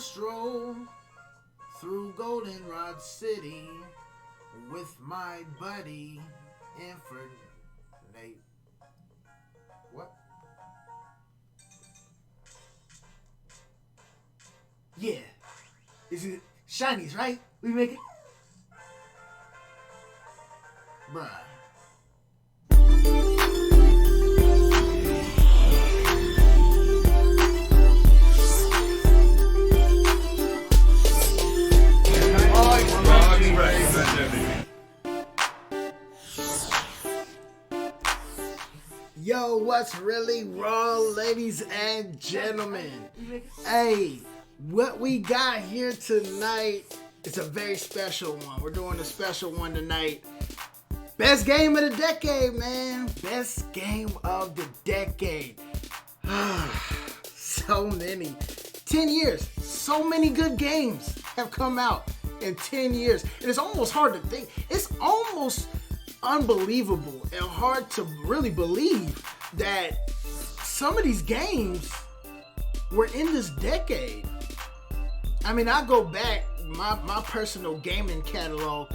stroll through Goldenrod City with my buddy Inford Nate. What? Yeah. Is it Shinies, right? We make it? Bruh. Yo, what's really wrong, ladies and gentlemen? Hey, what we got here tonight is a very special one. We're doing a special one tonight. Best game of the decade, man. Best game of the decade. So many. 10 years. So many good games have come out in 10 years. And it's almost hard to think. It's almost unbelievable and hard to really believe that some of these games were in this decade. I mean, I go back, my personal gaming catalog,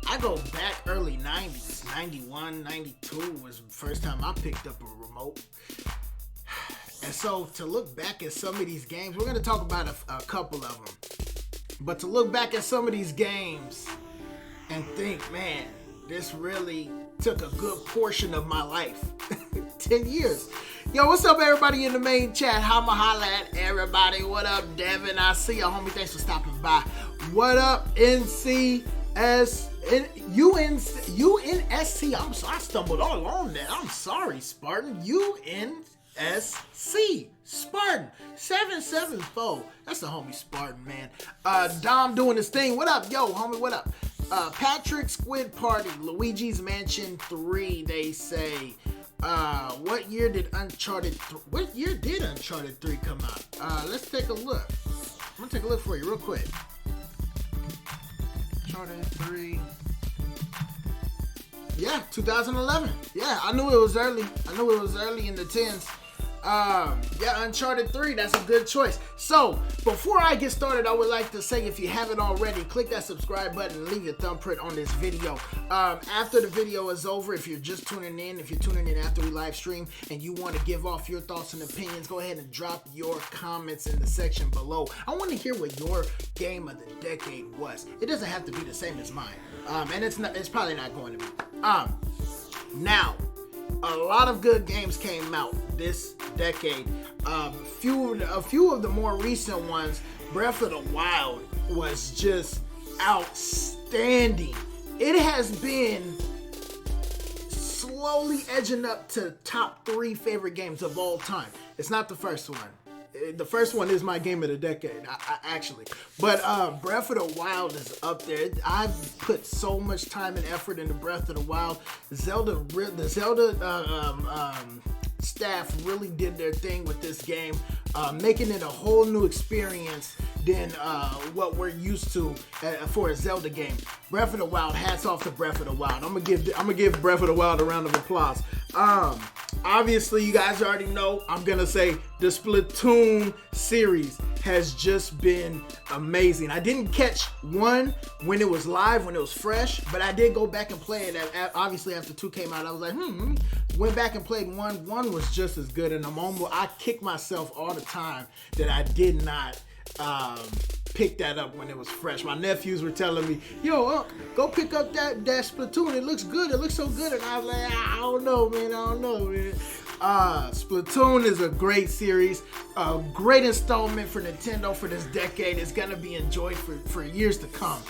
I go back early 90s, 91, 92 was the first time I picked up a remote. And so to look back at some of these games, we're going to talk about a couple of them. But to look back at some of these games and think, man, this really took a good portion of my life. 10 years. Yo, what's up, everybody in the main chat? I'ma holla at everybody. What up, Devin? I see ya, homie. Thanks for stopping by. What up, NCS? UNSC. I'm sorry, I stumbled all on that. I'm sorry, Spartan. UNSC. Spartan 774. That's the homie Spartan, man. Dom doing his thing. What up, yo, homie? What up? Patrick Squid Party, Luigi's Mansion 3, they say. What year did Uncharted 3 come out? Let's take a look. I'm gonna take a look for you real quick. Uncharted 3. Yeah, 2011. Yeah, I knew it was early. I knew it was early in the 10s. Yeah, Uncharted 3, that's a good choice. So, before I get started, I would like to say, if you haven't already, click that subscribe button and leave your thumbprint on this video. After the video is over, if you're just tuning in, if you're tuning in after we live stream and you want to give off your thoughts and opinions, go ahead and drop your comments in the section below. I want to hear what your game of the decade was. It doesn't have to be the same as mine. And it's probably not going to be. Now, a lot of good games came out this decade. A few of the more recent ones, Breath of the Wild was just outstanding. It has been slowly edging up to top 3 favorite games of all time. It's not the first one. The first one is my game of the decade, actually. But Breath of the Wild is up there. I've put so much time and effort into Breath of the Wild. The Zelda staff really did their thing with this game, making it a whole new experience than what we're used to for a Zelda game. Breath of the Wild, hats off to Breath of the Wild. I'm gonna give Breath of the Wild a round of applause. Obviously, you guys already know, I'm gonna say the Splatoon series has just been amazing. I didn't catch 1 when it was live, when it was fresh, but I did go back and play it. Obviously, after 2 came out, I was like, went back and played 1. 1 was just as good, and I kick myself all the time that I did not pick that up when it was fresh. My nephews were telling me, yo, go pick up that Splatoon. It looks good. It looks so good. And I was like, I don't know, man. Splatoon is a great series, a great installment for Nintendo for this decade. It's gonna be enjoyed for years to come.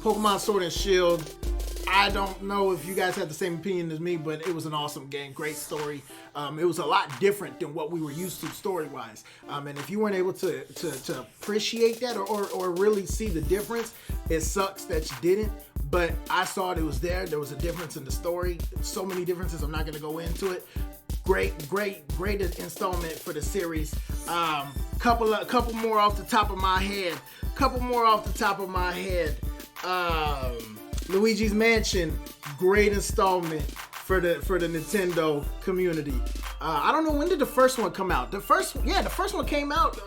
Pokemon Sword and Shield, I don't know if you guys had the same opinion as me, but it was an awesome game, great story. It was a lot different than what we were used to story-wise. And if you weren't able to appreciate that or really see the difference, it sucks that you didn't. But I saw it was there. There was a difference in the story. So many differences. I'm not going to go into it. Great installment for the series. Couple more off the top of my head. Luigi's Mansion, great installment for the Nintendo community. I don't know, when did the first one come out? The first one came out.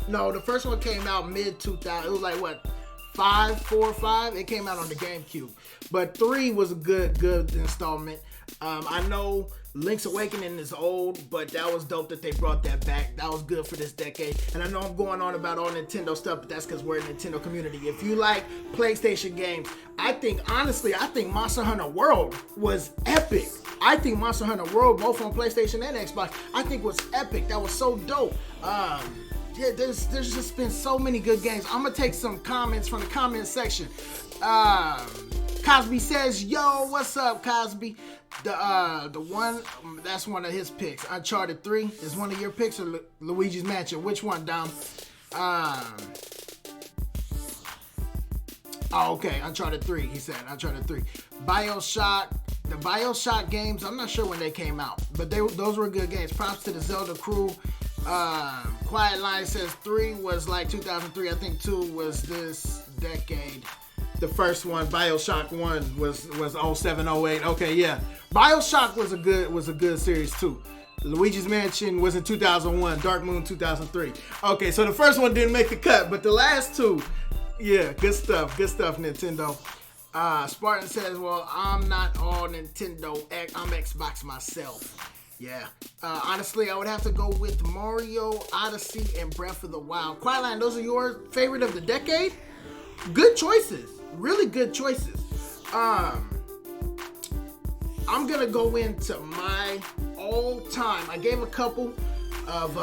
No, the first one came out mid 2000. It was like what, 4 or 5. It came out on the GameCube. But 3 was a good installment. I know Link's Awakening is old, but that was dope that they brought that back. That was good for this decade. And I know I'm going on about all Nintendo stuff, but that's because we're a Nintendo community. If you like PlayStation games, I think Monster Hunter World was epic. I think Monster Hunter World, both on PlayStation and Xbox, I think was epic. That was so dope. Yeah, there's just been so many good games. I'm gonna take some comments from the comment section. Cosby says, "Yo, what's up, Cosby?" The one that's one of his picks. Uncharted 3 is one of your picks, or Luigi's Mansion? Which one, Dom? Okay, Uncharted 3. He said Uncharted 3. BioShock. The BioShock games, I'm not sure when they came out, but those were good games. Props to the Zelda crew. Quiet Line says 3 was like 2003. I think 2 was this decade. The first one, BioShock 1, was 07, 08. Okay, yeah. BioShock was a good series too. Luigi's Mansion was in 2001. Dark Moon 2003. Okay, so the first one didn't make the cut, but the last 2, yeah, good stuff, Nintendo. Spartan says, well, I'm not all Nintendo. I'm Xbox myself. Yeah. Honestly, I would have to go with Mario, Odyssey, and Breath of the Wild. Quietline, those are your favorite of the decade? Good choices. Really good choices. I'm going to go into my all-time. I gave a couple of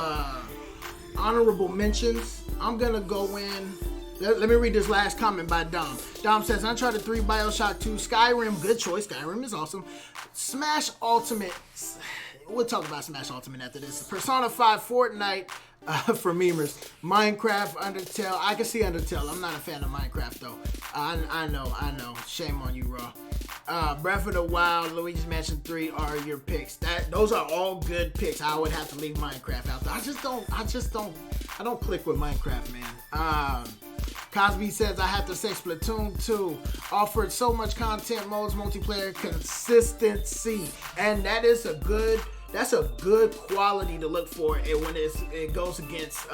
honorable mentions. I'm going to go in. Let me read this last comment by Dom. Dom says, Uncharted 3, BioShock 2, Skyrim, good choice. Skyrim is awesome. Smash Ultimate. We'll talk about Smash Ultimate after this. Persona 5, Fortnite for memers. Minecraft, Undertale. I can see Undertale. I'm not a fan of Minecraft, though. I know. Shame on you, Raw. Breath of the Wild, Luigi's Mansion 3 are your picks. Those are all good picks. I would have to leave Minecraft out there. I don't click with Minecraft, man. Cosby says, I have to say Splatoon 2 offered so much content, modes, multiplayer, consistency. And that's a good quality to look for. And when it goes against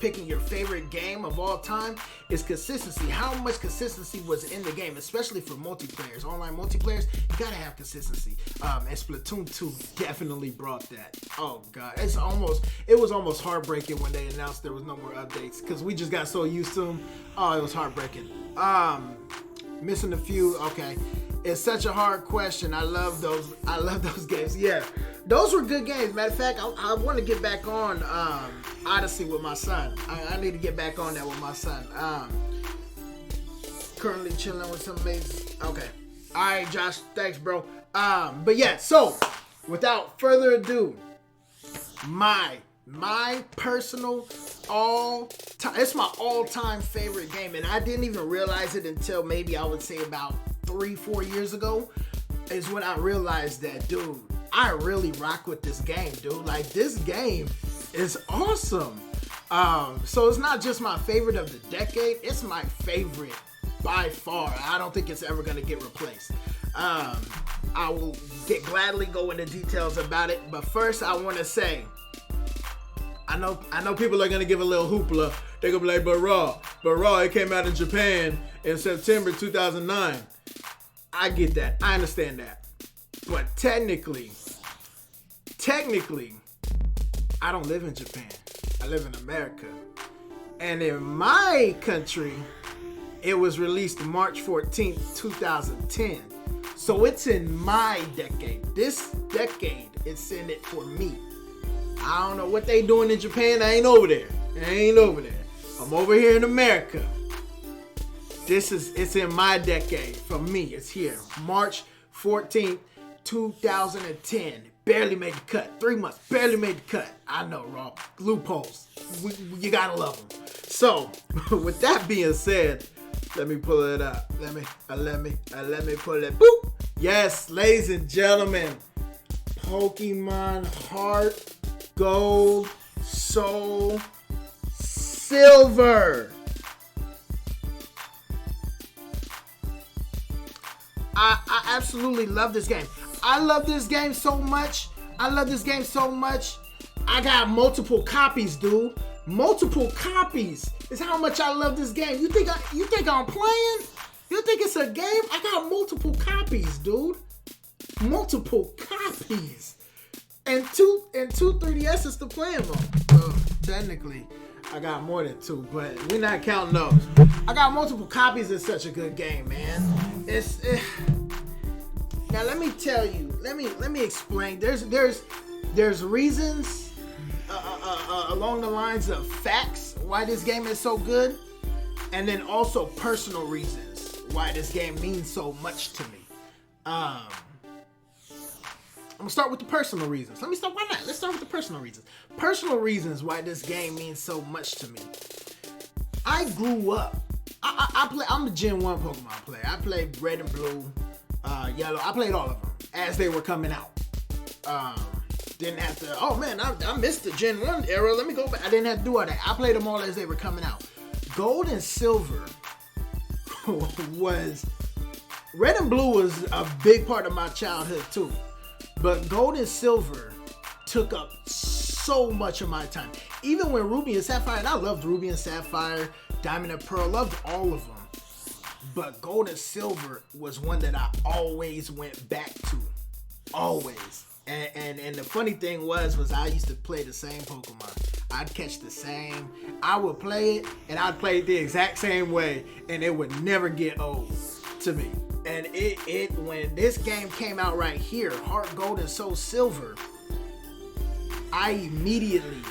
picking your favorite game of all time, is consistency. How much consistency was in the game, especially for multiplayers, online multiplayers, you gotta have consistency. And Splatoon 2 definitely brought that. Oh God, it was almost heartbreaking when they announced there was no more updates, because we just got so used to them. Oh, it was heartbreaking. Missing a few. Okay. It's such a hard question. I love those games. Yeah, those were good games. Matter of fact, I want to get back on Odyssey with my son. I need to get back on that with my son. Currently chilling with some mates. Okay. All right, Josh. Thanks, bro. But yeah. So, without further ado, my personal it's my all-time favorite game, and I didn't even realize it until maybe I would say about 3-4 years ago is when I realized that, dude, I really rock with this game, dude. Like, this game is awesome. So it's not just my favorite of the decade, it's my favorite by far. I don't think it's ever gonna get replaced. I will gladly go into details about it, but first I want to say, I know people are gonna give a little hoopla. They're gonna be like, but Raw, it came out in Japan in September 2009. I get that. I understand that. But technically, I don't live in Japan. I live in America. And in my country, it was released March 14th, 2010. So it's in my decade. This decade, it's in it for me. I don't know what they doing in Japan. I ain't over there. I'm over here in America. It's in my decade. For me, it's here. March 14th, 2010. Barely made the cut. 3 months. Barely made the cut. I know, Raw. Loopholes. You gotta love them. So, with that being said, let me pull it up. Let me pull it. Boop. Yes, ladies and gentlemen. Pokemon Heart Gold, Soul, Silver. I absolutely love this game. I love this game so much. I love this game so much. I got multiple copies, dude. Multiple copies is how much I love this game. You think I'm playing? You think it's a game? I got multiple copies, dude. Multiple copies. And two 3DSs to play them on. Well, technically, I got more than two, but we're not counting those. I got multiple copies. It's such a good game, man. Now let me tell you. Let me explain. There's reasons along the lines of facts why this game is so good, and then also personal reasons why this game means so much to me. I'm gonna start with the personal reasons. Why not? Let's start with the personal reasons. Personal reasons why this game means so much to me. I grew up. I'm a Gen 1 Pokemon player. I played Red and Blue, Yellow. I played all of them as they were coming out. Didn't have to, oh man, I missed the Gen 1 era. Let me go back. I didn't have to do all that. I played them all as they were coming out. Gold and Silver Red and Blue was a big part of my childhood too. But Gold and Silver took up so much of my time. Even when Ruby and Sapphire, and I loved Ruby and Sapphire, Diamond and Pearl, loved all of them. But Gold and Silver was one that I always went back to. Always. And the funny thing was I used to play the same Pokemon. I'd catch the same. I would play it, and I'd play it the exact same way, and it would never get old to me. And it when this game came out right here, Heart Gold and Soul Silver, I immediately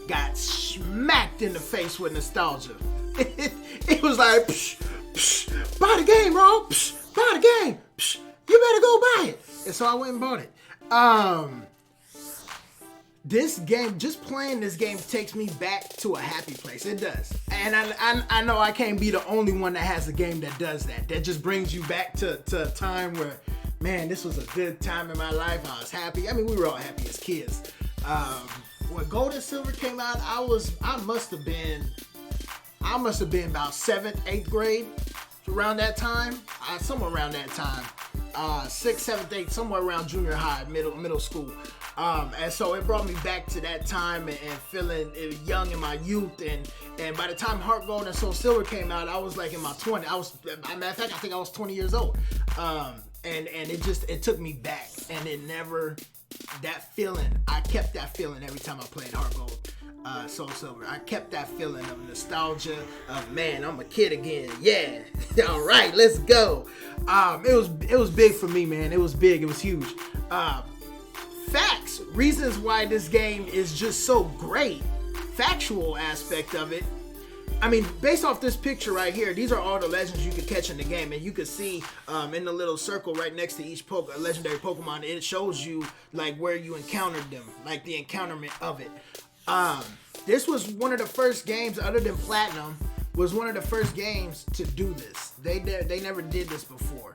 got smacked in the face with nostalgia. It was like, psh, psh, buy the game, bro. Psh, buy the game. Psh, you better go buy it. And so I went and bought it. This game, just playing this game takes me back to a happy place. It does. And I know I can't be the only one that has a game that does that. That just brings you back to a time where, man, this was a good time in my life. I was happy. I mean, we were all happy as kids. When Gold and Silver came out, I must have been about 7th, 8th grade, around that time. Somewhere around that time. 6th, 7th, 8th, somewhere around junior high, middle school. And so it brought me back to that time and feeling young in my youth. And by the time Heart Gold and Soul Silver came out, I was like in my 20s. Matter of fact, I think I was 20 years old. And it took me back. And that feeling, I kept that feeling every time I played Heart Gold, Soul Silver. I kept that feeling of nostalgia of, man, I'm a kid again. Yeah. All right, let's go. It was big for me, man. It was big. It was huge. Facts, reasons why this game is just so great. Factual aspect of it. I mean, based off this picture right here, these are all the legends you could catch in the game, and you can see in the little circle right next to each legendary Pokemon, it shows you like where you encountered them, like the encounterment of it. This was one of the first games, other than Platinum, was one of the first games to do this. They never did this before.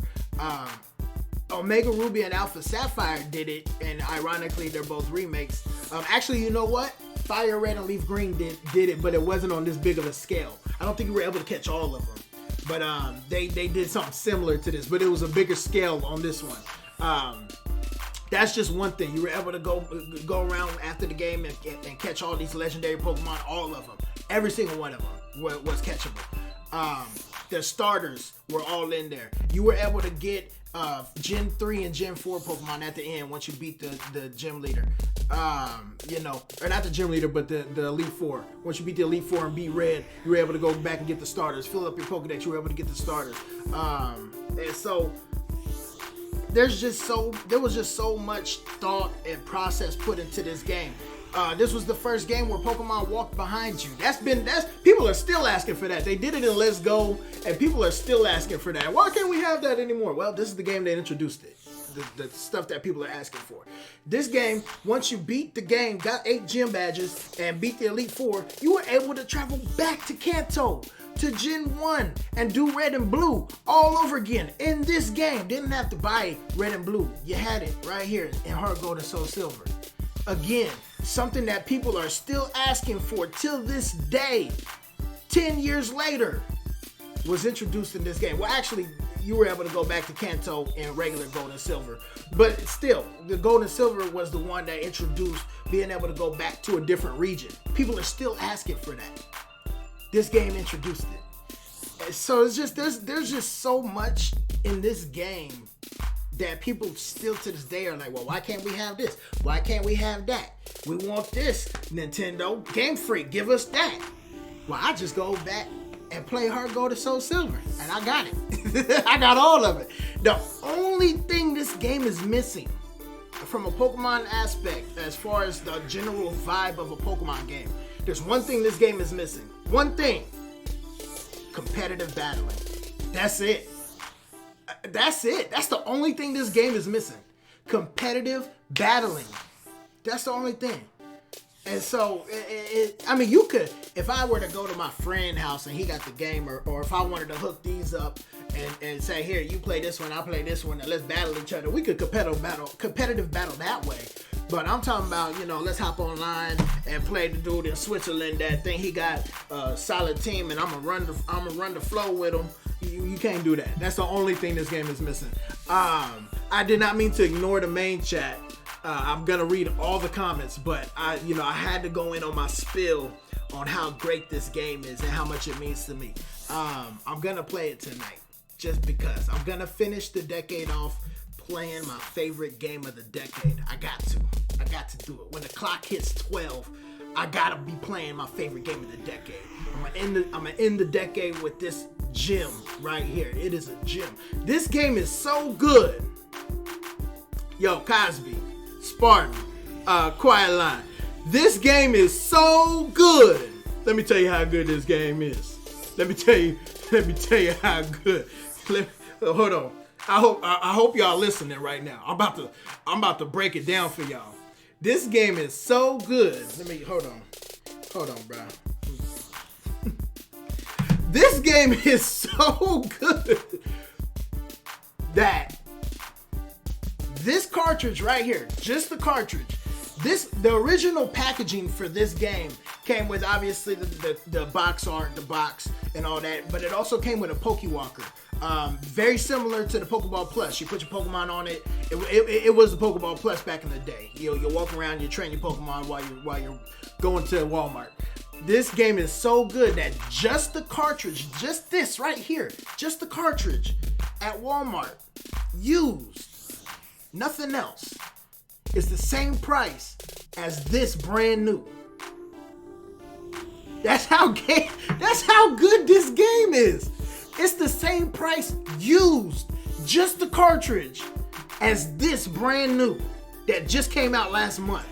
Omega Ruby and Alpha Sapphire did it, and ironically, they're both remakes. Actually, you know what? Fire Red and Leaf Green did it, but it wasn't on this big of a scale. I don't think we were able to catch all of them, but they did something similar to this, but it was a bigger scale on this one. That's just one thing. You were able to go around after the game and catch all these legendary Pokemon, all of them. Every single one of them was catchable. The starters were all in there. You were able to get Gen 3 and Gen 4 Pokemon at the end once you beat the gym leader. Or not the gym leader, but the Elite Four. Once you beat the Elite Four and beat Red, you were able to go back and get the starters. Fill up your Pokedex, you were able to get the starters. And so there was just so much thought and process put into this game. This was the first game where Pokemon walked behind you. People are still asking for that. They did it in Let's Go, and people are still asking for that. Why can't we have that anymore? Well, this is the game that introduced it. The stuff that people are asking for. This game, once you beat the game, got 8 gym badges, and beat the Elite Four, you were able to travel back to Kanto, to Gen 1, and do Red and Blue all over again in this game. Didn't have to buy Red and Blue. You had it right here in Heart Gold and Soul Silver. Again, something that people are still asking for till this day, 10 years later, was introduced in this game. Well, actually, you were able to go back to Kanto in regular gold and silver. But still, the gold and silver was the one that introduced being able to go back to a different region. People are still asking for that. This game introduced it. So it's just there's just so much in this game that people still to this day are like, well, why can't we have this? Why can't we have that? We want this. Nintendo, Game Freak, give us that. Well, I just go back and play Heart Gold and Soul Silver, and I got it. I got all of it. The only thing this game is missing from a Pokemon aspect, as far as the general vibe of a Pokemon game, there's one thing this game is missing. One thing. Competitive battling. That's it. That's it. That's the only thing this game is missing. Competitive battling. That's the only thing. And so, I mean, you could, if I were to go to my friend's house and he got the game, or if I wanted to hook these up and say, here, you play this one, I play this one, and let's battle each other. We could competitive battle that way. But I'm talking about, let's hop online and play the dude in Switzerland that think he got a solid team, and I'm gonna run the flow with him. You can't do that. That's the only thing this game is missing. I did not mean to ignore the main chat. I'm gonna read all the comments, but I had to go in on my spiel on how great this game is and how much it means to me. I'm gonna play it tonight just because. I'm gonna finish the decade off playing my favorite game of the decade. I got to do it. When the clock hits 12, I gotta be playing my favorite game of the decade. I'm gonna end the decade with this gem right here. It is a gem. This game is so good. Yo, Cosby, Spartan, Quiet Line. This game is so good. Let me tell you how good this game is. Let me tell you how good. Hold on. I hope y'all listening right now. I'm about to break it down for y'all. This game is so good. Hold on, bro. This game is so good that this cartridge right here, just the cartridge, the original packaging for this game came with obviously the box art, the box, and all that, but it also came with a Pokewalker. Very similar to the Pokeball Plus. You put your Pokemon on it. It was the Pokeball Plus back in the day. You walk around, you train your Pokemon while you're going to Walmart. This game is so good that just the cartridge, just this right here, just the cartridge at Walmart, used, nothing else, is the same price as this brand new. That's how good this game is. It's the same price used, just the cartridge, as this brand new that just came out last month.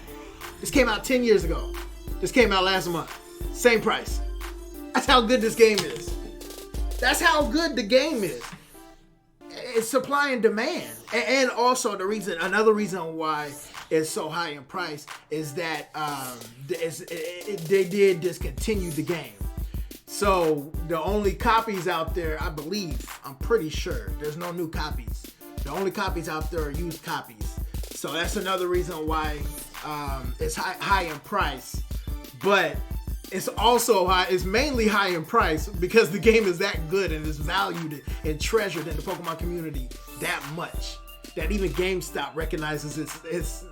This came out 10 years ago. This came out last month. Same price. That's how good this game is. That's how good the game is. It's supply and demand. And also another reason why it's so high in price is that they did discontinue the game. So the only copies out there, I'm pretty sure, there's no new copies. The only copies out there are used copies. So that's another reason why it's high in price. But it's also it's mainly high in price because the game is that good and is valued and treasured in the Pokemon community that much that even GameStop recognizes its its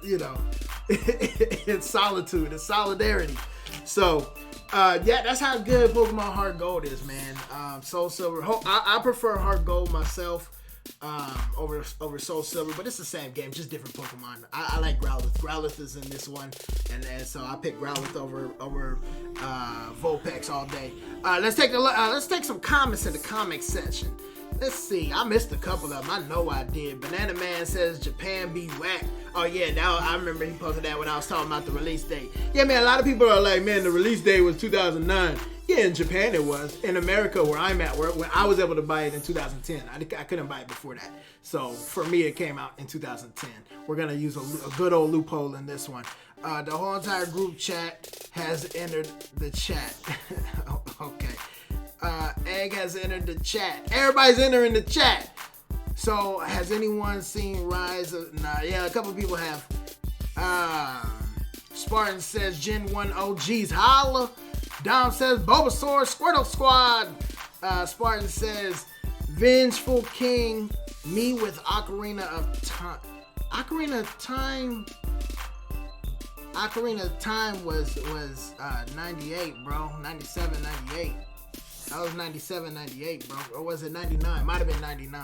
solitude, its solidarity. So that's how good Pokemon Heart Gold is, man. Soul Silver. I prefer Heart Gold myself over Soul Silver, but it's the same game, just different Pokemon. I like Growlithe. Growlithe is in this one, and so I pick Growlithe over Vulpix all day. Let's take some comments in the comment section. Let's see. I missed a couple of them. I know I did. Banana Man says Japan be whack. Oh yeah, now I remember he posted that when I was talking about the release date. Yeah, man, a lot of people are like, man, the release date was 2009. Yeah, in Japan it was. In America, where I'm at, when I was able to buy it in 2010. I couldn't buy it before that. So for me, it came out in 2010. We're going to use a good old loophole in this one. The whole entire group chat has entered the chat. Okay. Egg has entered the chat. Everybody's entering the chat. So, has anyone seen Rise of... Nah, yeah, a couple people have. Spartan says Gen 1 OGs. Holla. Dom says Bulbasaur Squirtle Squad. Spartan says Vengeful King, me with Ocarina of Time. Ocarina of Time was 98, bro. 97, 98. That was 97, 98, bro. Or was it 99? Might have been 99.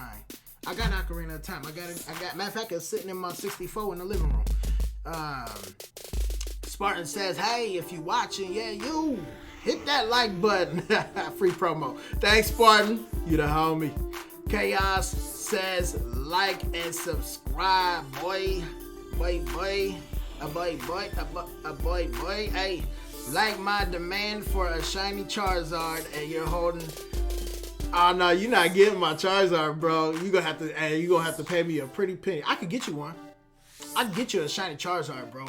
I got Ocarina of Time. I got, matter of fact, it's sitting in my 64 in the living room. Spartan says, hey, if you watching, yeah, you hit that like button. Free promo. Thanks, Spartan. You the homie. Chaos says, like and subscribe, boy. Boy. A boy. Hey, like my demand for a shiny Charizard and you're holding. Oh no, you're not getting my Charizard, bro. You gonna have to pay me a pretty penny. I could get you one. I could get you a shiny Charizard, bro.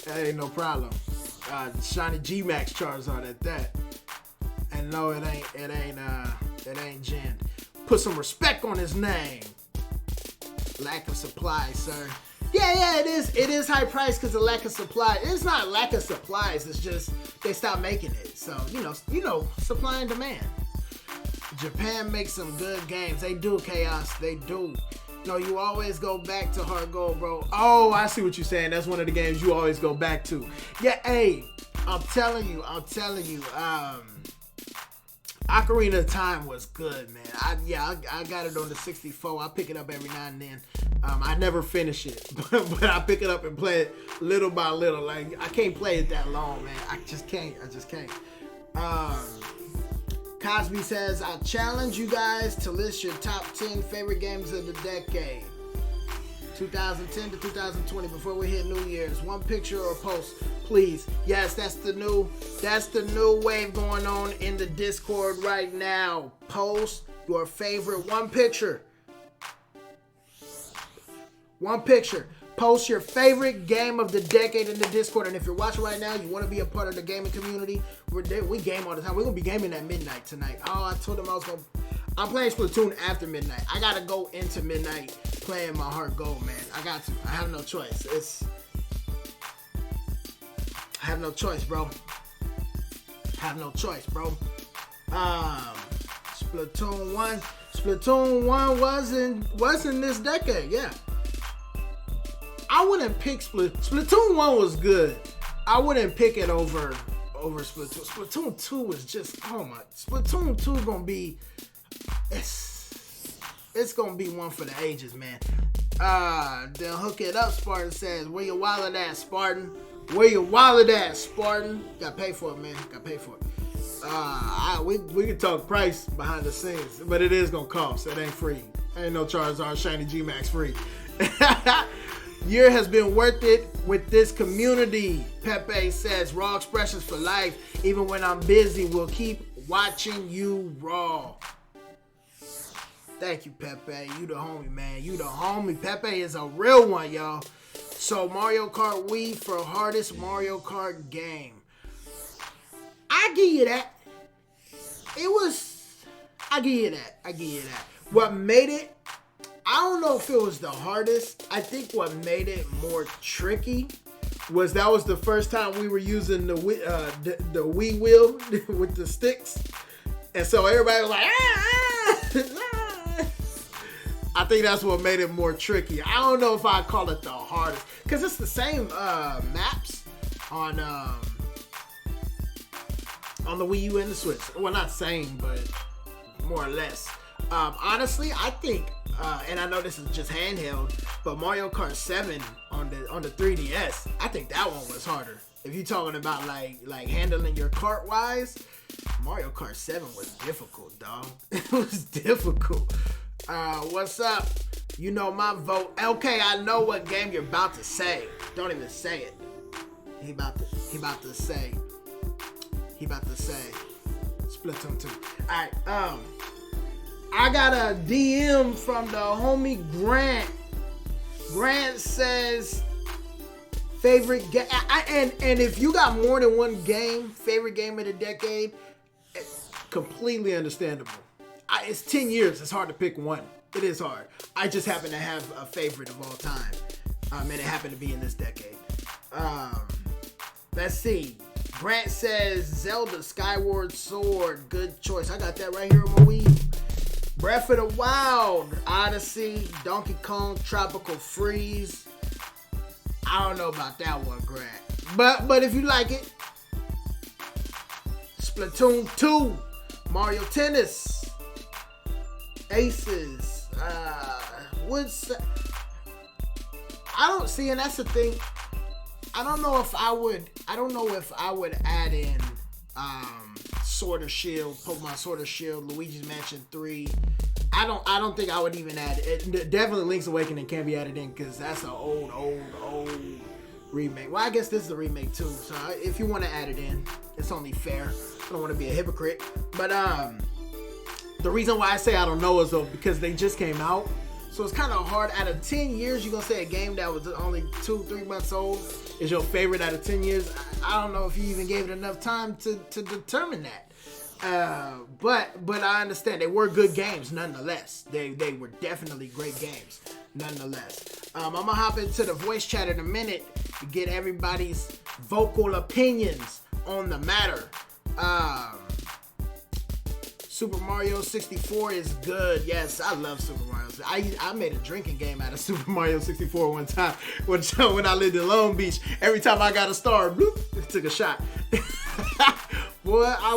That ain't no problem. Shiny G-Max Charizard at that. And no, it ain't Jen. Put some respect on his name. Lack of supply, sir. Yeah, it is high price because of lack of supply. It's not lack of supplies, it's just they stopped making it. So, you know, supply and demand. Japan makes some good games. They do, Chaos. They do. No, you always go back to Hard Gold, bro. Oh, I see what you're saying. That's one of the games you always go back to. Yeah, hey, I'm telling you. Ocarina of Time was good, man. I got it on the 64. I pick it up every now and then. I never finish it, but I pick it up and play it little by little. Like, I can't play it that long, man. I just can't. Cosby says, I challenge you guys to list your top 10 favorite games of the decade. 2010 to 2020 before we hit New Year's. One picture or post, please. Yes, that's the new wave going on in the Discord right now. Post your favorite one picture. Post your favorite game of the decade in the Discord. And if you're watching right now, you want to be a part of the gaming community, we game all the time. We're going to be gaming at midnight tonight. Oh, I told them I'm playing Splatoon after midnight. I got to go into midnight playing my Heart Gold, man. I got to. I have no choice. I have no choice, bro. Splatoon 1 was in this decade, yeah. I wouldn't pick Splatoon 1 was good. I wouldn't pick it over Splatoon. Splatoon 2 was just, oh my. Splatoon 2 is gonna be, it's gonna be one for the ages, man. Then hook it up, Spartan says. Where your wallet at, Spartan? Gotta pay for it, man. We can talk price behind the scenes, but it is gonna cost. It ain't free. Ain't no Charizard Shiny G-Max free. Year has been worth it with this community. Pepe says, raw expressions for life. Even when I'm busy, we'll keep watching you raw. Thank you, Pepe. You the homie, man. Pepe is a real one, y'all. So Mario Kart Wii for hardest Mario Kart game. I give you that. I give you that. What made it, I don't know if it was the hardest. I think what made it more tricky was that was the first time we were using the Wii wheel with the sticks. And so everybody was like, I think that's what made it more tricky. I don't know if I call it the hardest, because it's the same maps on the Wii U and the Switch. Well, not same, but more or less. Honestly, I think, and I know this is just handheld, but Mario Kart 7 on the 3DS, I think that one was harder. If you're talking about like handling your cart wise, Mario Kart 7 was difficult, dog. It was difficult. What's up? You know my vote. Okay, I know what game you're about to say. Don't even say it. He about to say Splatoon 2. Alright, I got a DM from the homie Grant. Grant says favorite game, and if you got more than one game, favorite game of the decade, completely understandable. It's 10 years. It's hard to pick one. It is hard. I just happen to have a favorite of all time, and it happened to be in this decade. Let's see. Grant says Zelda Skyward Sword. Good choice. I got that right here on my Wii. Breath of the Wild, Odyssey, Donkey Kong, Tropical Freeze. I don't know about that one, Grant. But if you like it. Splatoon 2, Mario Tennis, Aces. I don't see, and that's the thing. I don't know if I would add in Sword or Shield, Pokemon Sword or Shield, Luigi's Mansion 3. I don't think I would even add it. Definitely Link's Awakening can't be added in because that's an old remake. Well, I guess this is a remake too. So if you want to add it in, it's only fair. I don't want to be a hypocrite. But the reason why I say I don't know is though because they just came out. So it's kind of hard. Out of 10 years, you're going to say a game that was only 2-3 months old is your favorite out of 10 years. I don't know if you even gave it enough time to determine that. But I understand. They were good games nonetheless. They were definitely great games nonetheless. I'm going to hop into the voice chat in a minute to get everybody's vocal opinions on the matter. Super Mario 64 is good. Yes, I love Super Mario. I made a drinking game out of Super Mario 64 one time when I lived in Long Beach. Every time I got a star, bloop, took a shot. Boy, that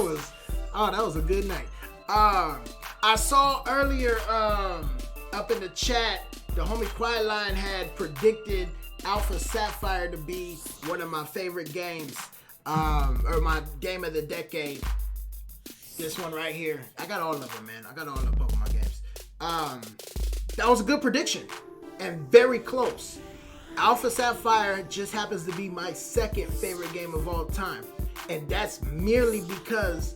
was a good night. I saw earlier up in the chat, the homie Quiet Line had predicted Alpha Sapphire to be one of my favorite games, or my game of the decade. This one right here. I got all of them, man. I got all the Pokemon games. That was a good prediction and very close. Alpha Sapphire just happens to be my second favorite game of all time. And that's merely because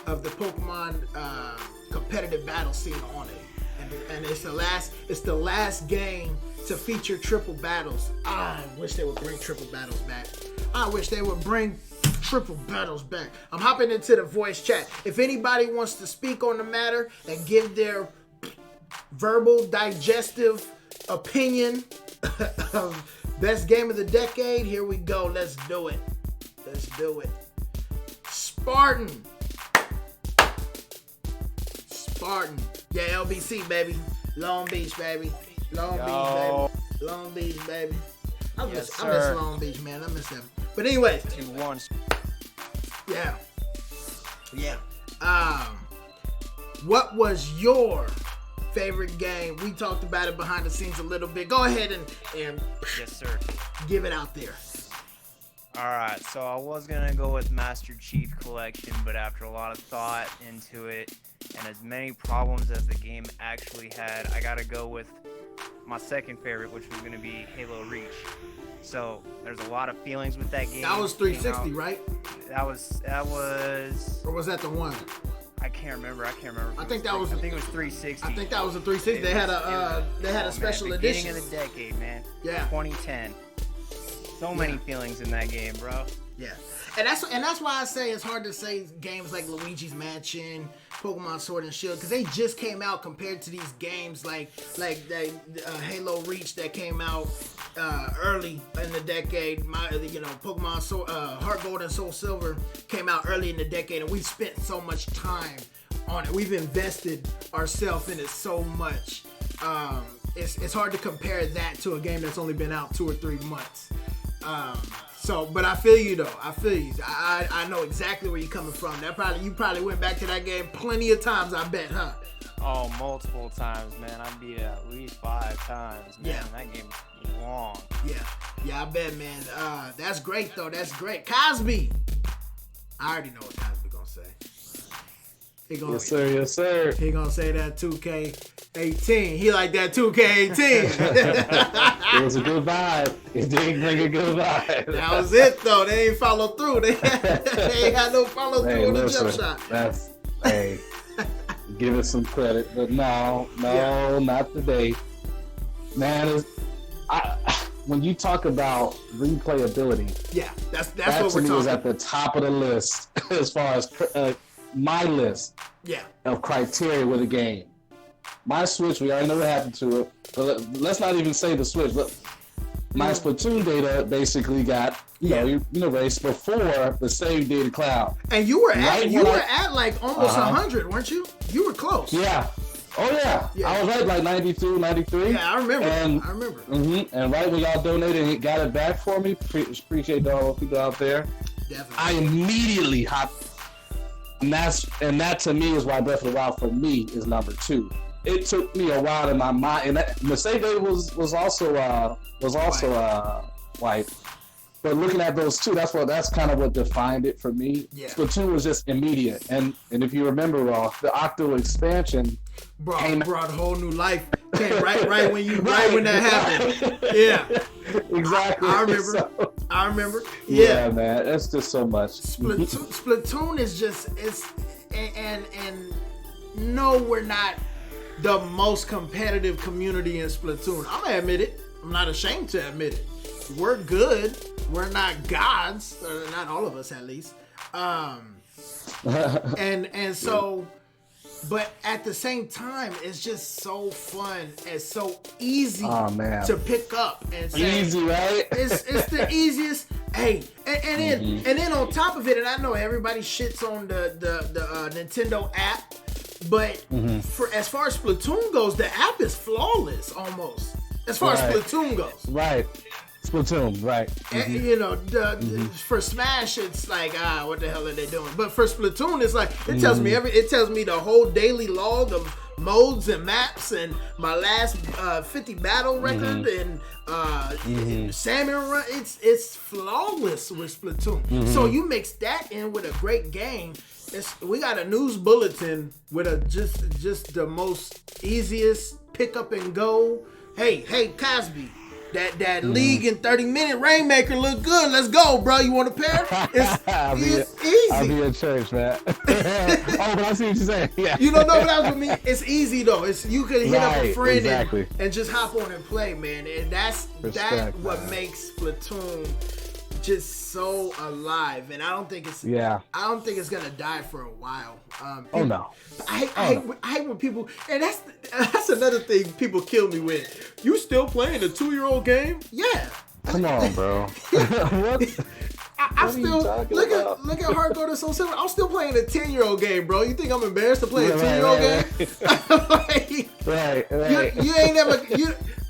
of the Pokemon competitive battle scene on it. And it's the last game to feature triple battles. I wish they would bring triple battles back. I'm hopping into the voice chat. If anybody wants to speak on the matter and give their verbal, digestive opinion of best game of the decade, here we go. Let's do it. Spartan. Yeah, LBC, baby. Long Beach, baby. Long Beach, baby. I miss Long Beach, man. I miss them. But anyways. 2-1. Yeah. What was your favorite game? We talked about it behind the scenes a little bit. Go ahead and yes, sir. Give it out there. Alright, so I was going to go with Master Chief Collection, but after a lot of thought into it, and as many problems as the game actually had, I got to go with my second favorite, which was going to be Halo Reach. So there's a lot of feelings with that game. That was 360, right? That was. Or was that the one? I can't remember. I think it was 360. I think that was a 360. They had a special edition. Beginning of the decade, man. Yeah. 2010. So many feelings in that game, bro. Yeah. And that's why I say it's hard to say games like Luigi's Mansion, Pokemon Sword and Shield, because they just came out compared to these games like Halo Reach that came out early in the decade. Pokemon Heart Gold and Soul Silver came out early in the decade, and we've spent so much time on it. We've invested ourselves in it so much. It's hard to compare that to a game that's only been out 2 or 3 months. But I feel you though. I know exactly where you're coming from. You probably went back to that game plenty of times, I bet, huh? Oh, multiple times, man. I beat it at least 5 times, man. Yeah. That game's long. Yeah, I bet, man. That's great though. That's great. Cosby. I already know what Cosby gonna say. Yes, sir. He gonna say that 2K18. He like that 2K18. It was a good vibe. It did bring a good vibe. That was it though. They ain't follow through. They ain't had no follow through on the jump shot. Give it some credit, but no, not today. Man, when you talk about replayability, that's that what to we're me talking. is at the top of the list as far as my list of criteria with a game. My Switch, we already know what happened to it, but let's not even say the Switch. But my Splatoon data basically got erased before the save data cloud. And you were at like almost 100, weren't you? You were close. Yeah. Oh yeah. I was at like 92, 93. Yeah, I remember. And right when y'all donated and got it back for me, appreciate all the people out there. Definitely. I immediately hopped, and that to me is why Breath of the Wild for me is number 2. It took me a while in my mind, and the save data was also white. But looking at those two, that's kind of what defined it for me. Yeah. Splatoon was just immediate, and if you remember, the Octo expansion brought a whole new life. Came right when that happened. Yeah, exactly. I remember. Yeah, man, that's just so much. Splatoon is just and no, we're not the most competitive community in Splatoon. I'm gonna admit it. I'm not ashamed to admit it. We're good. We're not gods, or not all of us at least. And so, but at the same time, it's just so fun and so easy to pick up and say, easy, right? It's the easiest. Hey, and then on top of it, and I know everybody shits on the Nintendo app, but as far as Splatoon goes, the app is flawless almost. As far as Splatoon goes, right. Splatoon, right. And, for Smash, it's like, what the hell are they doing? But for Splatoon, it's like, it tells me the whole daily log of modes and maps and my last 50 battle record and salmon run. It's flawless with Splatoon. So you mix that in with a great game. We got a news bulletin with just the most easiest pick up and go. Hey, Cosby. That League in 30-minute Rainmaker look good. Let's go, bro. You want a pair? It's easy. I'll be in church, man. But I see what you're saying. Yeah. You don't know what else with me? It's easy though. You can hit up a friend and just hop on and play, man. And that's what makes Splatoon just so alive. And I don't think it's gonna die for a while. No. I hate when people, and that's another thing people kill me with. You still playing a 2-year-old game? Yeah. Come on, bro. What? I'm still look at Heart Gold and Soul Silver. I'm still playing a 10-year-old game, bro. You think I'm embarrassed to play a 10-year-old game? Right. You ain't never.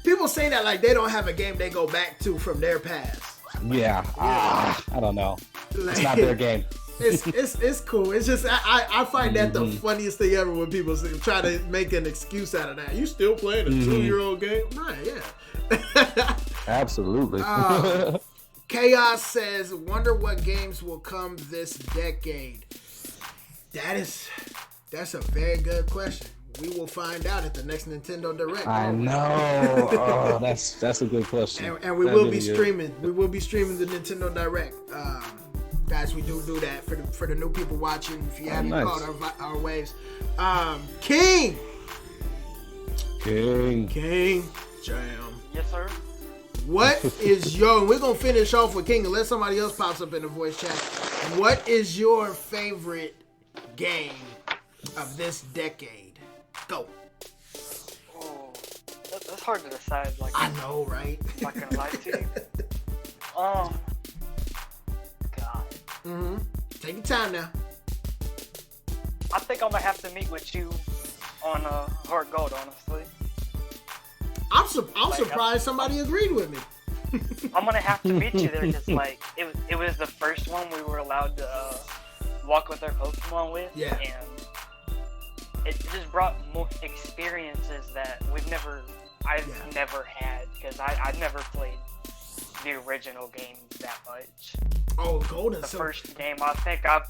People say that like they don't have a game they go back to from their past. Yeah. I don't know. It's not their game. It's cool. It's just I find that the funniest thing ever when people try to make an excuse out of that. You still playing a 2-year-old game? Right, yeah. Absolutely. Chaos says, wonder what games will come this decade. That's a very good question. We will find out at the next Nintendo Direct. I know. Oh, that's a good question. And we will be streaming. We will be streaming the Nintendo Direct. Guys, we do that for the new people watching. If you haven't caught our waves, King, Jam. Yes, sir. What is your? We're gonna finish off with King unless somebody else pops up in the voice chat. What is your favorite game of this decade? Go. Oh, that's hard to decide. Like, I know, right? I'm not gonna lie to you. God. Take your time now. I think I'm gonna have to meet with you on Heart Gold, honestly. I'm surprised somebody agreed with me. I'm gonna have to meet you there because it was the first one we were allowed to walk with our Pokemon with. Yeah. And it just brought more experiences that I've never had because I never played the original game that much. Oh, Golden. The first game one I think I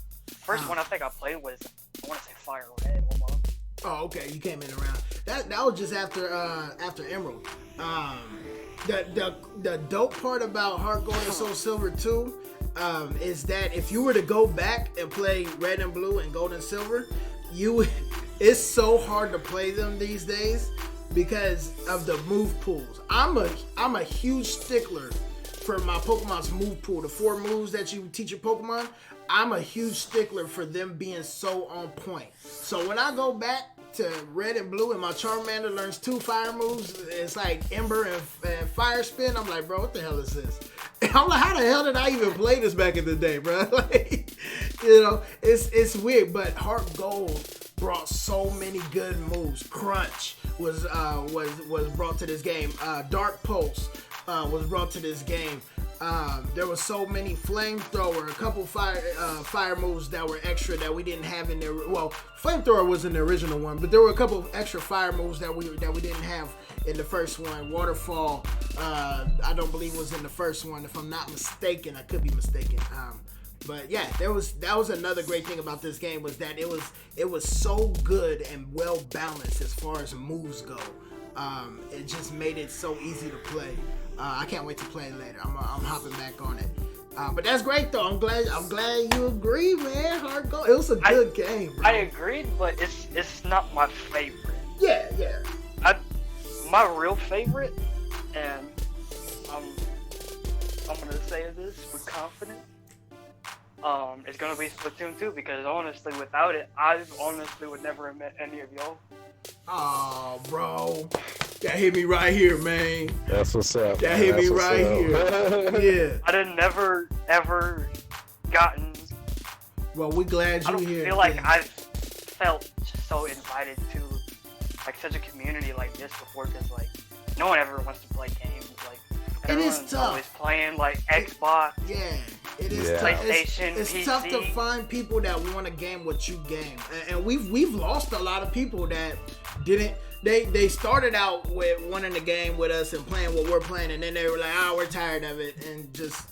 played was, I want to say Fire Red almost. Oh, okay. You came in around. That was just after Emerald. The dope part about Heart Gold and Soul Silver 2 is that if you were to go back and play Red and Blue and Gold and Silver, it's so hard to play them these days because of the move pools. I'm a huge stickler for my Pokemon's move pool, the 4 moves that you teach your Pokemon. I'm a huge stickler for them being so on point. So when I go back to red and blue, and my Charmander learns 2 fire moves. It's like Ember and Fire Spin. I'm like, bro, what the hell is this? And I'm like, how the hell did I even play this back in the day, bro? Like, you know, it's weird. But Heart Gold brought so many good moves. Crunch was brought to this game. Dark Pulse was brought to this game. There was so many Flamethrower, a couple fire moves that were extra that we didn't have in there. Well, Flamethrower was in the original one, but there were a couple of extra fire moves that we didn't have in the first one. Waterfall, I don't believe was in the first one, if I'm not mistaken. I could be mistaken. But yeah, that was another great thing about this game, was that it was so good and well balanced as far as moves go. It just made it so easy to play. I can't wait to play it later. I'm hopping back on it. But that's great though. I'm glad you agree, man. Hard Gold. It was a good game, bro. I agreed, but it's not my favorite. Yeah. My real favorite, and I'm gonna say this with confidence. It's gonna be Splatoon 2, because honestly, without it, I honestly would never have met any of y'all. Oh, bro. That hit me right here, man. That's what's up. That hit me right here. Yeah. I'd have never, ever gotten... Well, we're glad you're here. I don't feel like I've felt so invited to, like, such a community like this before, because, like, no one ever wants to play games. Like, everyone's always playing, like, Xbox. Yeah. It is tough. PlayStation, it's PC. tough to find people that want to game what you game, and we've lost a lot of people that didn't. They started out with wanting to game with us and playing what we're playing, and then they were like, we're tired of it, and just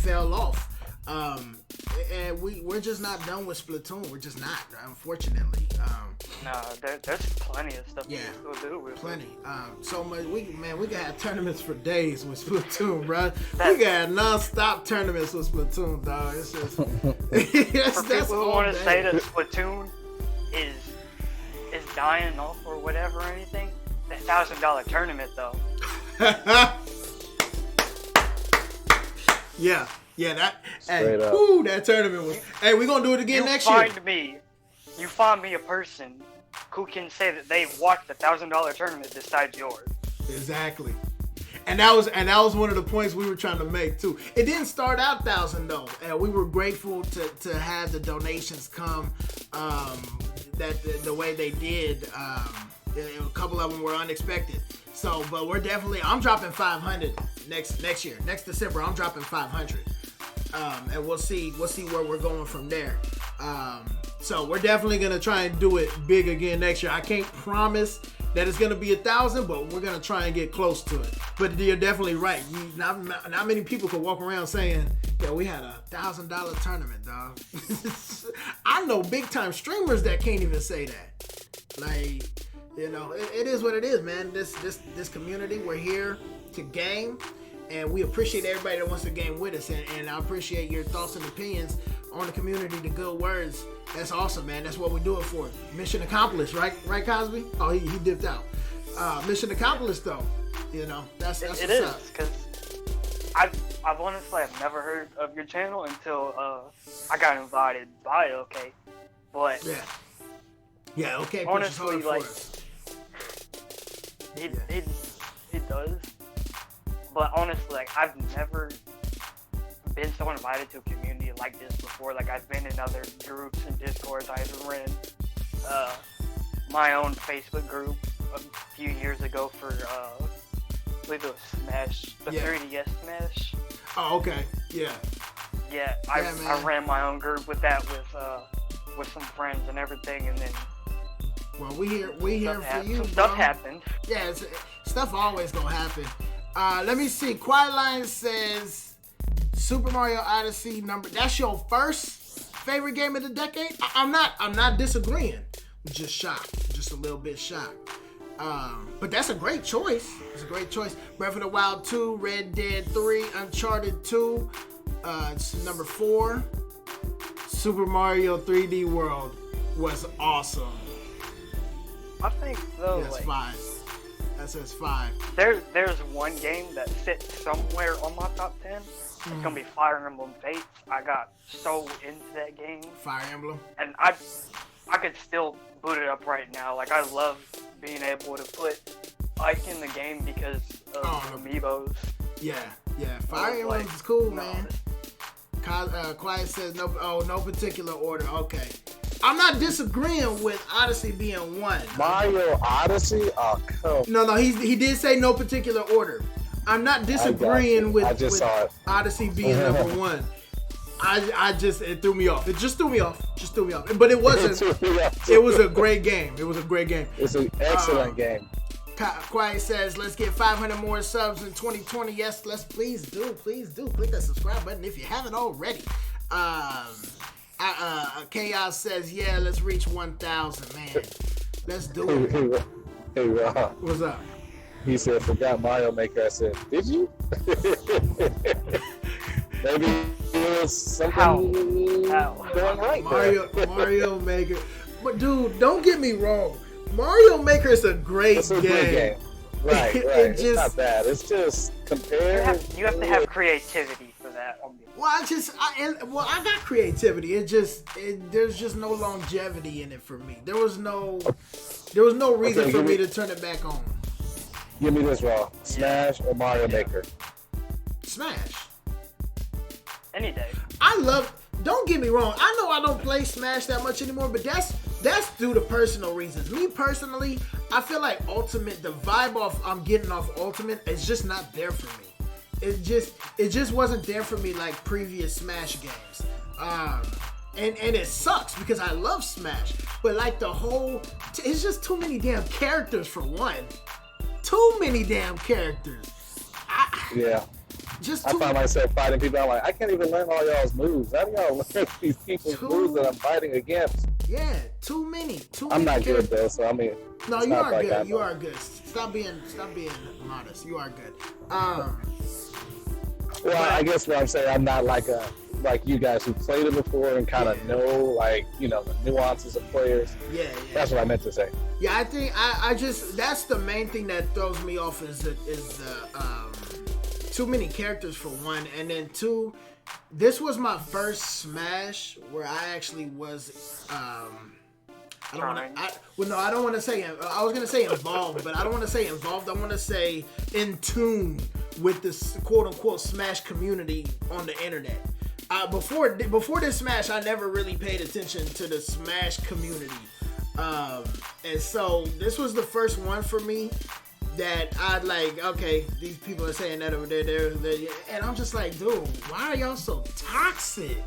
fell off. And we're just not done with Splatoon. We're just not, unfortunately. There's plenty of stuff we can still do with plenty. So much. We can have tournaments for days with Splatoon, bro. We can have non-stop tournaments with Splatoon, dog. It's just for people who want to say that Splatoon is dying off or whatever or anything. That $1,000 tournament though. Yeah, that tournament was. Hey, we gonna do it again next year. You find me a person who can say that they watched the $1,000 tournament besides yours. Exactly, and that was one of the points we were trying to make too. It didn't start out $1,000 though, and we were grateful to have the donations come the way they did. A couple of them were unexpected. So, but we're definitely. I'm dropping 500 next year. Next December, I'm dropping 500, and we'll see where we're going from there. So we're definitely gonna try and do it big again next year. I can't promise that it's gonna be 1,000, but we're gonna try and get close to it. But you're definitely right. Not many people could walk around saying, "Yeah, we had a $1,000 tournament, dog." I know big time streamers that can't even say that. Like. It is what it is, man. This community, we're here to game, and we appreciate everybody that wants to game with us, and I appreciate your thoughts and opinions on the community, the good words. That's awesome, man. That's what we do it for. Mission accomplished, right, Cosby? Oh, he dipped out. Mission accomplished, though. That's what's up. Because I've honestly never heard of your channel until I got invited by OK. But yeah, OK. Honestly, like. It does, but honestly, like, I've never been so invited to a community like this before. Like, I've been in other groups and Discords. I even ran my own Facebook group a few years ago for I believe it was Smash, the 3DS Smash. Oh, okay, yeah. I ran my own group with that with some friends and everything, and then. Well, we here for you, bro. Stuff happened. Yeah, stuff always gonna happen. Let me see. Quiet Line says Super Mario Odyssey number. That's your first favorite game of the decade? I'm not disagreeing. I'm just shocked. Just a little bit shocked. But that's a great choice. It's a great choice. Breath of the Wild 2, Red Dead 3, Uncharted 2. It's number 4. Super Mario 3D World was awesome. I think though, that's like 5. That says 5. There's one game that sits somewhere on my top 10. It's gonna be Fire Emblem Fates. I got so into that game. Fire Emblem. And I could still boot it up right now. Like, I love being able to put Ike in the game because of amiibos. Yeah. Fire Emblems is cool, man. Quiet says no particular order. Okay. I'm not disagreeing with Odyssey being one. Mario Odyssey? Oh, come. No, he did say no particular order. I'm not disagreeing with Odyssey being number one. It threw me off. It just threw me off. But it wasn't. It was a great game. It's an excellent game. Quiet says, let's get 500 more subs in 2020. Yes, please do. Click that subscribe button if you haven't already. Chaos says, yeah, let's reach 1,000, man. Let's do it. Hey, Rob. What's up? He said, forgot Mario Maker. I said, did you? Maybe it was something going right there. Mario Maker. But, dude, don't get me wrong. Mario Maker is a great game. Good game. Right. It's not bad. It's just compared. You have to have creativity for that. Well, I got creativity. There's just no longevity in it for me. There was no reason for me to turn it back on. Give me this, Raw. Smash or Mario Maker? Smash. Any day. Don't get me wrong. I know I don't play Smash that much anymore, but that's due to personal reasons. Me personally, I feel like Ultimate, the vibe I'm getting off Ultimate is just not there for me. It just wasn't there for me like previous Smash games. And it sucks because I love Smash, but like it's just too many damn characters for one. Too many damn characters. Yeah. I find myself fighting people. I'm like, I can't even learn all y'all's moves. How do y'all learn these people's moves that I'm fighting against? Yeah, too many. I'm not good though, so I mean. No, you are good. You are good. Stop being modest. You are good. Well, I guess what I'm saying, I'm not like you guys who played it before and kind of know the nuances of players. Yeah. That's what I meant to say. Yeah, I think I just that's the main thing that throws me off is the too many characters for one, and then two, this was my first Smash where I actually was I don't want to say I was gonna say involved, but I don't want to say involved. I want to say in tune with this quote unquote Smash community on the internet. Before this Smash, I never really paid attention to the Smash community, and so this was the first one for me that I'd like. Okay, these people are saying that over there, and I'm just like, dude, why are y'all so toxic?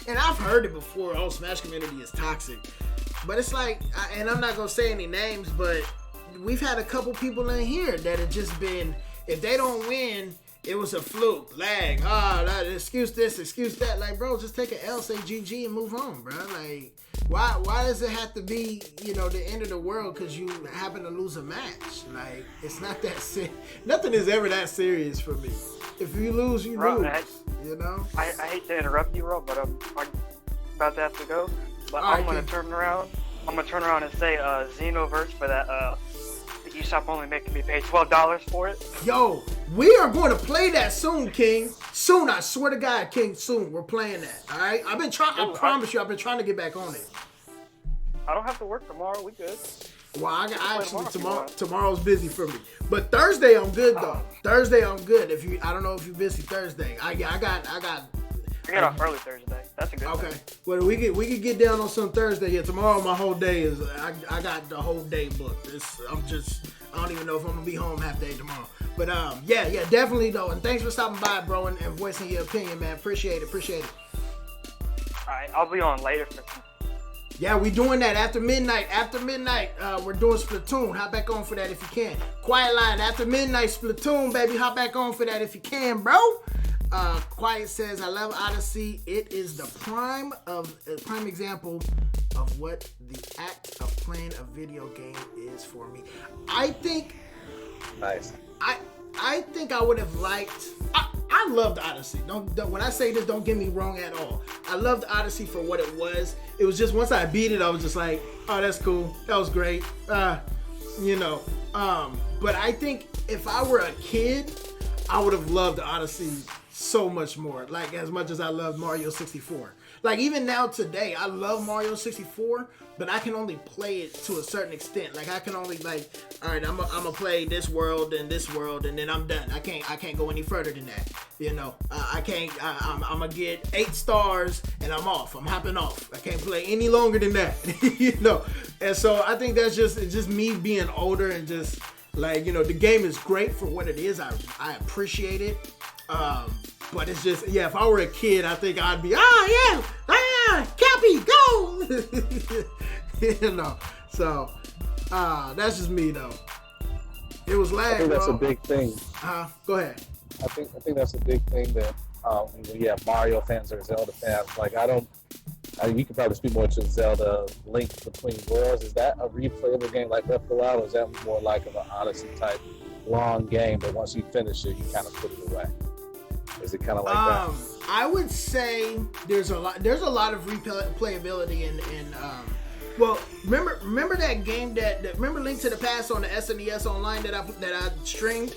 And I've heard it before. Oh, Smash community is toxic. But it's like, and I'm not going to say any names, but we've had a couple people in here that have just been, if they don't win, it was a fluke, lag, excuse this, excuse that. Like, bro, just take an L, say GG, and move on, bro. Like, why does it have to be, the end of the world because you happen to lose a match? Like, it's not that serious. Nothing is ever that serious for me. If you lose, you lose, I hate to interrupt you, Rob, but I'm about to have to go. But I'm gonna turn around and say Xenoverse for that the eShop only making me pay $12 for it. Yo, we are going to play that soon, King. Soon, I swear to God, King, soon. We're playing that. Alright? I promise you, I've been trying to get back on it. I don't have to work tomorrow, we good. Well, I actually tomorrow's busy for me. But Thursday I'm good though. Thursday I'm good. I don't know if you're busy Thursday. I got off early Thursday. That's a good okay. thing. Well, we could get down on some Thursday. Yeah, tomorrow my whole day is I got the whole day booked. I don't even know if I'm gonna be home half day tomorrow. But yeah, definitely though. And thanks for stopping by, bro, and voicing your opinion, man. Appreciate it. Alright, I'll be on later for some. Yeah, we doing that after midnight. We're doing Splatoon. Hop back on for that if you can. Quiet Line after midnight Splatoon, baby. Hop back on for that if you can, bro. Quiet says, I love Odyssey. It is the prime example of what the act of playing a video game is for me. I think. Nice. I think I would have liked. I loved Odyssey. When I say this, don't get me wrong at all. I loved Odyssey for what it was. It was just once I beat it, I was just like, oh, that's cool. That was great. But I think if I were a kid, I would have loved Odyssey so much more. Like, as much as I love Mario 64. Like, even now today, I love Mario 64, but I can only play it to a certain extent. Like, I can only, like, all right, I'm gonna play this world, and then I'm done. I can't go any further than that. You know, I'm gonna get 8 stars, and I'm off. I'm hopping off. I can't play any longer than that. You know, and so I think that's just me being older and just, like, you know, the game is great for what it is. I appreciate it. But it's just, yeah, if I were a kid, I think I'd be, Cappy, go! You know, so, that's just me, though. It was lag, I think that's bro. a big thing. Go ahead. I think that's a big thing that, Mario fans or Zelda fans, like, you could probably speak more to Zelda Link Between Worlds. Is that a replayable game like Breath of the Wild, or is that more like an Odyssey type long game, but once you finish it, you kind of put it away? Is it kind of like that? I would say there's a lot of replayability in well, remember that game that remember Link to the Past on the SNES Online that I streamed?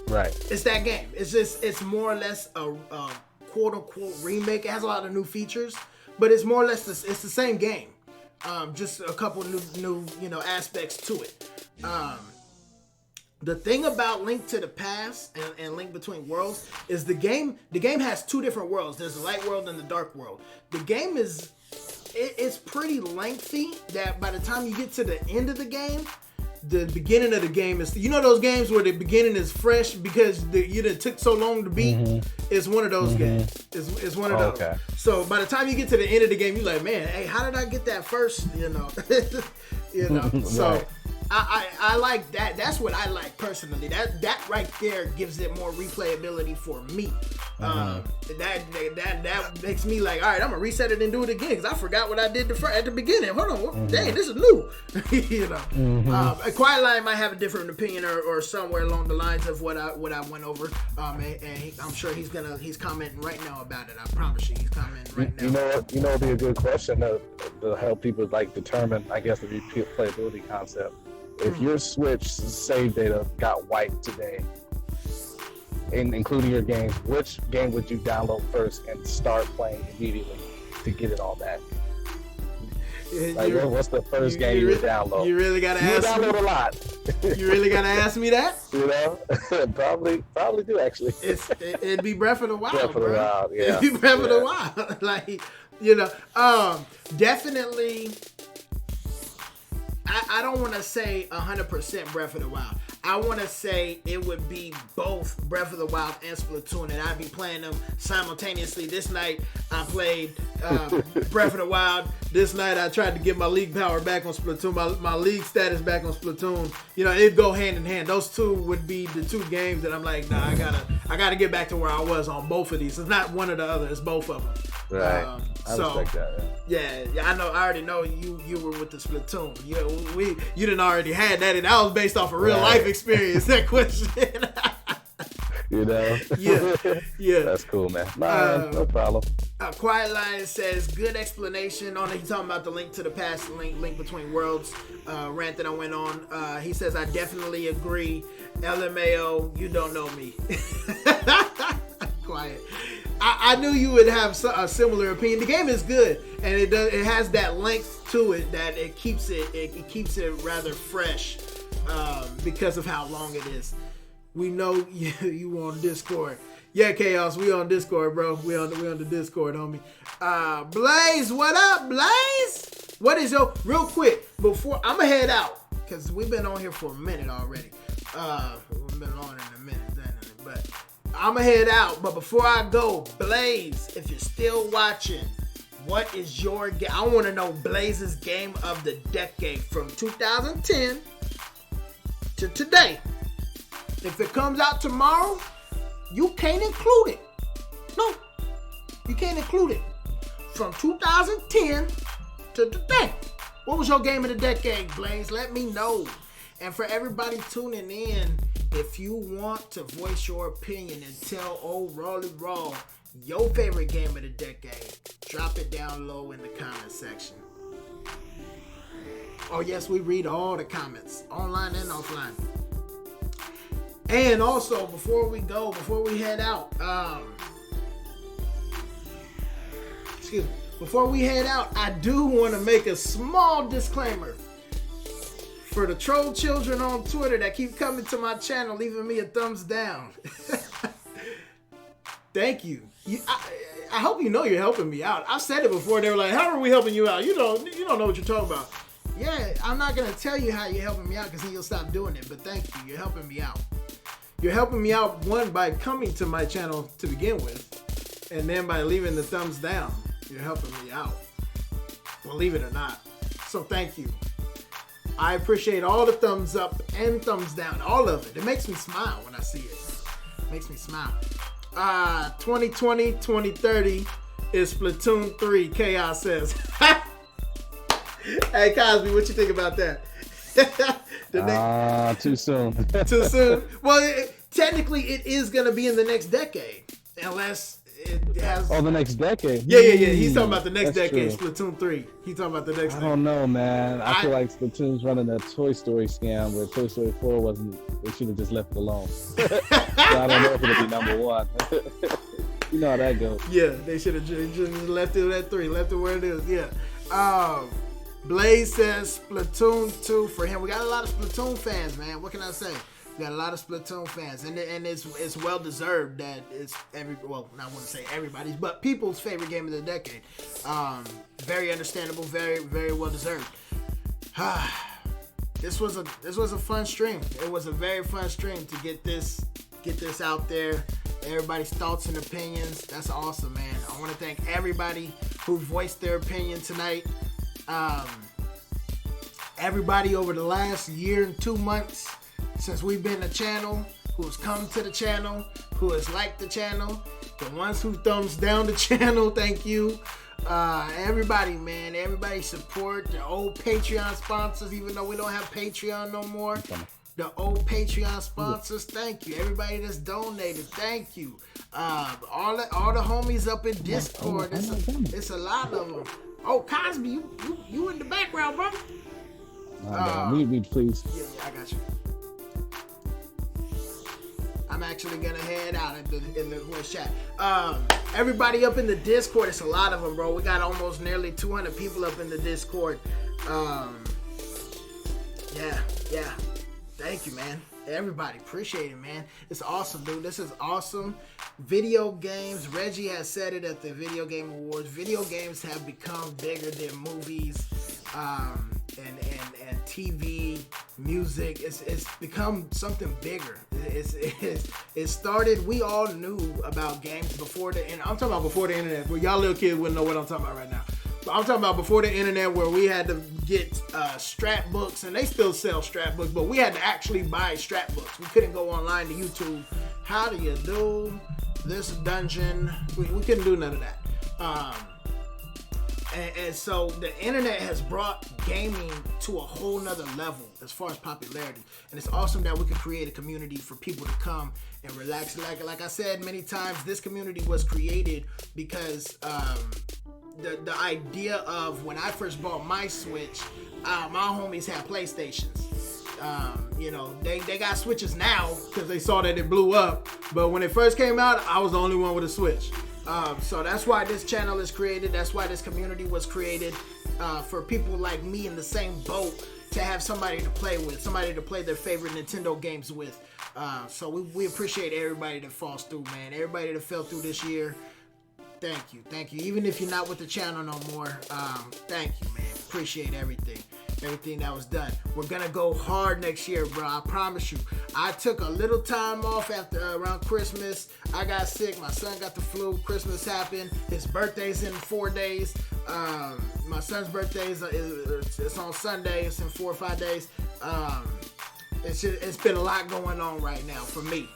Right. It's that game. It's more or less a quote unquote remake. It has a lot of new features, but it's more or less it's the same game. Just a couple new aspects to it. The thing about Link to the Past and Link Between Worlds is the game has 2 different worlds. There's the light world and the dark world. The game it's pretty lengthy that by the time you get to the end of the game, the beginning of the game is, you know, those games where the beginning is fresh because it took so long to beat. Mm-hmm. It's one of those games. It's one of those. Okay. So by the time you get to the end of the game, you're like, man, hey, how did I get that first? You know, So. Right. I like that. That's what I like personally. That right there gives it more replayability for me. That makes me like, all right, I'm gonna reset it and do it again because I forgot what I did at the beginning. Hold on, dang, this is new. You know, Quiet Line might have a different opinion or somewhere along the lines of what I went over. And I'm sure he's commenting right now about it. I promise you, he's commenting right now. You know, it'd be a good question to help people like determine, I guess, the replayability concept. If your Switch save data got wiped today, including your games, which game would you download first and start playing immediately to get it all back? Like, what's the first game you would download? You really gotta ask me. You download a lot. You really gotta ask me that? You know, probably do actually. It'd be Breath of the Wild. Breath of the Wild, yeah. It'd be Breath of the Wild. Like, you know, definitely. I don't want to say 100% Breath of the Wild. I want to say it would be both Breath of the Wild and Splatoon, and I'd be playing them simultaneously. This night I played Breath of the Wild. This night I tried to get my league power back on Splatoon, my league status back on Splatoon. You know, it'd go hand in hand. Those two would be the 2 games that I'm like, nah, I gotta get back to where I was on both of these. It's not one or the other. It's both of them. Right. I respect that. Yeah, I know. I already know you were with the Splatoon. You didn't already had that, and that was based off a real life experience. That question. You know. Yeah. That's cool, man. No problem. Quiet Line says good explanation on it. He's talking about the Link to the Past, link Between Worlds rant that I went on. He says I definitely agree. LMAO, you don't know me. Quiet. I knew you would have a similar opinion. The game is good, and it has that length to it that it keeps it rather fresh because of how long it is. We know you on Discord. Yeah, Chaos, we on Discord, bro. We on the Discord, homie. Blaze, what up, Blaze? What is your real quick before I'ma head out because we've been on here for a minute already. We've been on in a minute, but. I'm gonna head out, but before I go, Blaze, if you're still watching, what is your game? I want to know Blaze's game of the decade from 2010 to today. If it comes out tomorrow, you can't include it. No, you can't include it. From 2010 to today, what was your game of the decade, Blaze? Let me know. And for everybody tuning in, if you want to voice your opinion and tell old Rolly Raw your favorite game of the decade, drop it down low in the comment section. Oh yes, we read all the comments, online and offline. And also, before we head out, before we head out, I do want to make a small disclaimer. For the troll children on Twitter that keep coming to my channel, leaving me a thumbs down. Thank you. I hope you know you're helping me out. I've said it before. They were like, how are we helping you out? You don't know what you're talking about. Yeah, I'm not going to tell you how you're helping me out because then you'll stop doing it. But thank you. You're helping me out. You're helping me out, one, by coming to my channel to begin with. And then by leaving the thumbs down. You're helping me out. Believe it or not. So thank you. I appreciate all the thumbs up and thumbs down. All of it. It makes me smile when I see it. It makes me smile. 2020, 2030 is Splatoon 3, Chaos says. Hey, Cosby, what you think about that? Too soon. Too soon? Well, technically, it is going to be in the next decade. Unless it has... Oh, the next decade? Yeah. He's talking about the next decade, true. Splatoon 3. He's talking about the next decade. I don't know, man. I feel like Splatoon's running a Toy Story scam where Toy Story 4 wasn't... They should have just left it alone. So I don't know if it'll be number one. You know how that goes. Yeah, they should have just left it at 3. Left it where it is, yeah. Blaze says Splatoon 2 for him. We got a lot of Splatoon fans, man. What can I say? We got a lot of Splatoon fans, and it's well deserved that it's I wouldn't say everybody's, but people's favorite game of the decade. Very understandable, very very well deserved. This was a fun stream. It was a very fun stream to get this out there. Everybody's thoughts and opinions. That's awesome, man. I want to thank everybody who voiced their opinion tonight. Everybody over the last year and 2 months since we've been a channel, who has come to the channel, who has liked the channel, the ones who thumbs down the channel, thank you. Everybody, man, everybody support the old Patreon sponsors, even though we don't have Patreon no more. The old Patreon sponsors, thank you. Everybody that's donated, thank you. All the homies up in Discord, it's a lot of them. Oh, Cosby, you in the background, bro? Me, please. Yeah, I got you. I'm actually gonna head out in the voice chat. Everybody up in the Discord, it's a lot of them, bro. We got almost nearly 200 people up in the Discord. Yeah. Thank you, man. Everybody, appreciate it, man. It's awesome, dude. This is awesome. Video games, Reggie has said it at the Video Game Awards. Video games have become bigger than movies, and TV, music. It's become something bigger. It started. We all knew about games before the. And I'm talking about before the internet. Where y'all little kids wouldn't know what I'm talking about right now. But I'm talking about before the internet, where we had to get strap books, and they still sell strap books, but we had to actually buy strap books. We couldn't go online to YouTube. How do you do this dungeon? We couldn't do none of that. And so the internet has brought gaming to a whole nother level as far as popularity. And it's awesome that we can create a community for people to come and relax. Like I said many times, this community was created because the idea of when I first bought my Switch, my homies had PlayStations. They got Switches now because they saw that it blew up. But when it first came out, I was the only one with a Switch. So that's why this channel is created. That's why this community was created, for people like me in the same boat to have somebody to play with, somebody to play their favorite Nintendo games with. So we appreciate everybody that falls through, man. Everybody that fell through this year. Thank you. Even if you're not with the channel no more, thank you, man. Appreciate everything that was done. We're gonna go hard next year, bro. I promise you. I took a little time off around Christmas. I got sick. My son got the flu. Christmas happened. His birthday's in 4 days. My son's birthday it's on Sunday. It's in 4 or 5 days. It's been a lot going on right now for me.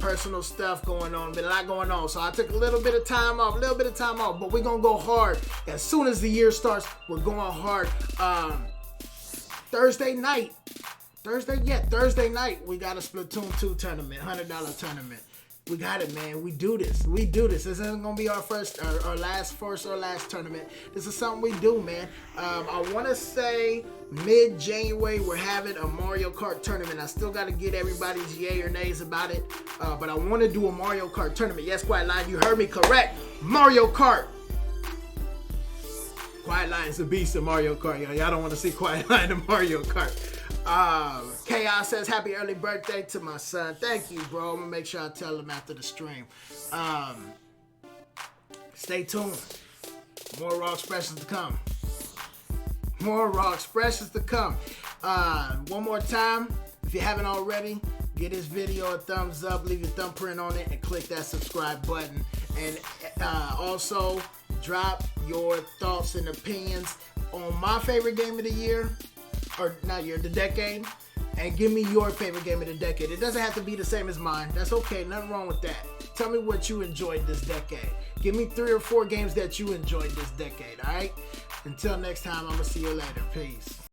Personal stuff going on, been a lot going on. So I took a little bit of time off, but we're gonna go hard. As soon as the year starts, we're going hard. Thursday night, we got a Splatoon 2 tournament, $100 tournament. We got it, man. We do this. We do this. This isn't gonna be our first tournament. This is something we do, man. I want to say mid-January we're having a Mario Kart tournament. I still got to get everybody's yay or nays about it, but I want to do a Mario Kart tournament. Yes, Quiet Line, you heard me correct. Mario Kart. Quiet Line's the beast of Mario Kart, y'all. Y'all don't want to see Quiet Line in Mario Kart. Chaos says, happy early birthday to my son. Thank you, bro. I'm going to make sure I tell him after the stream. Stay tuned. More Raw Expressions to come. More Raw Expressions to come. One more time, if you haven't already, give this video a thumbs up, leave your thumbprint on it, and click that subscribe button. And also, drop your thoughts and opinions on my favorite game of the year, or not year, the decade, and give me your favorite game of the decade. It doesn't have to be the same as mine. That's okay. Nothing wrong with that. Tell me what you enjoyed this decade. Give me 3 or 4 games that you enjoyed this decade, all right? Until next time, I'm going to see you later. Peace.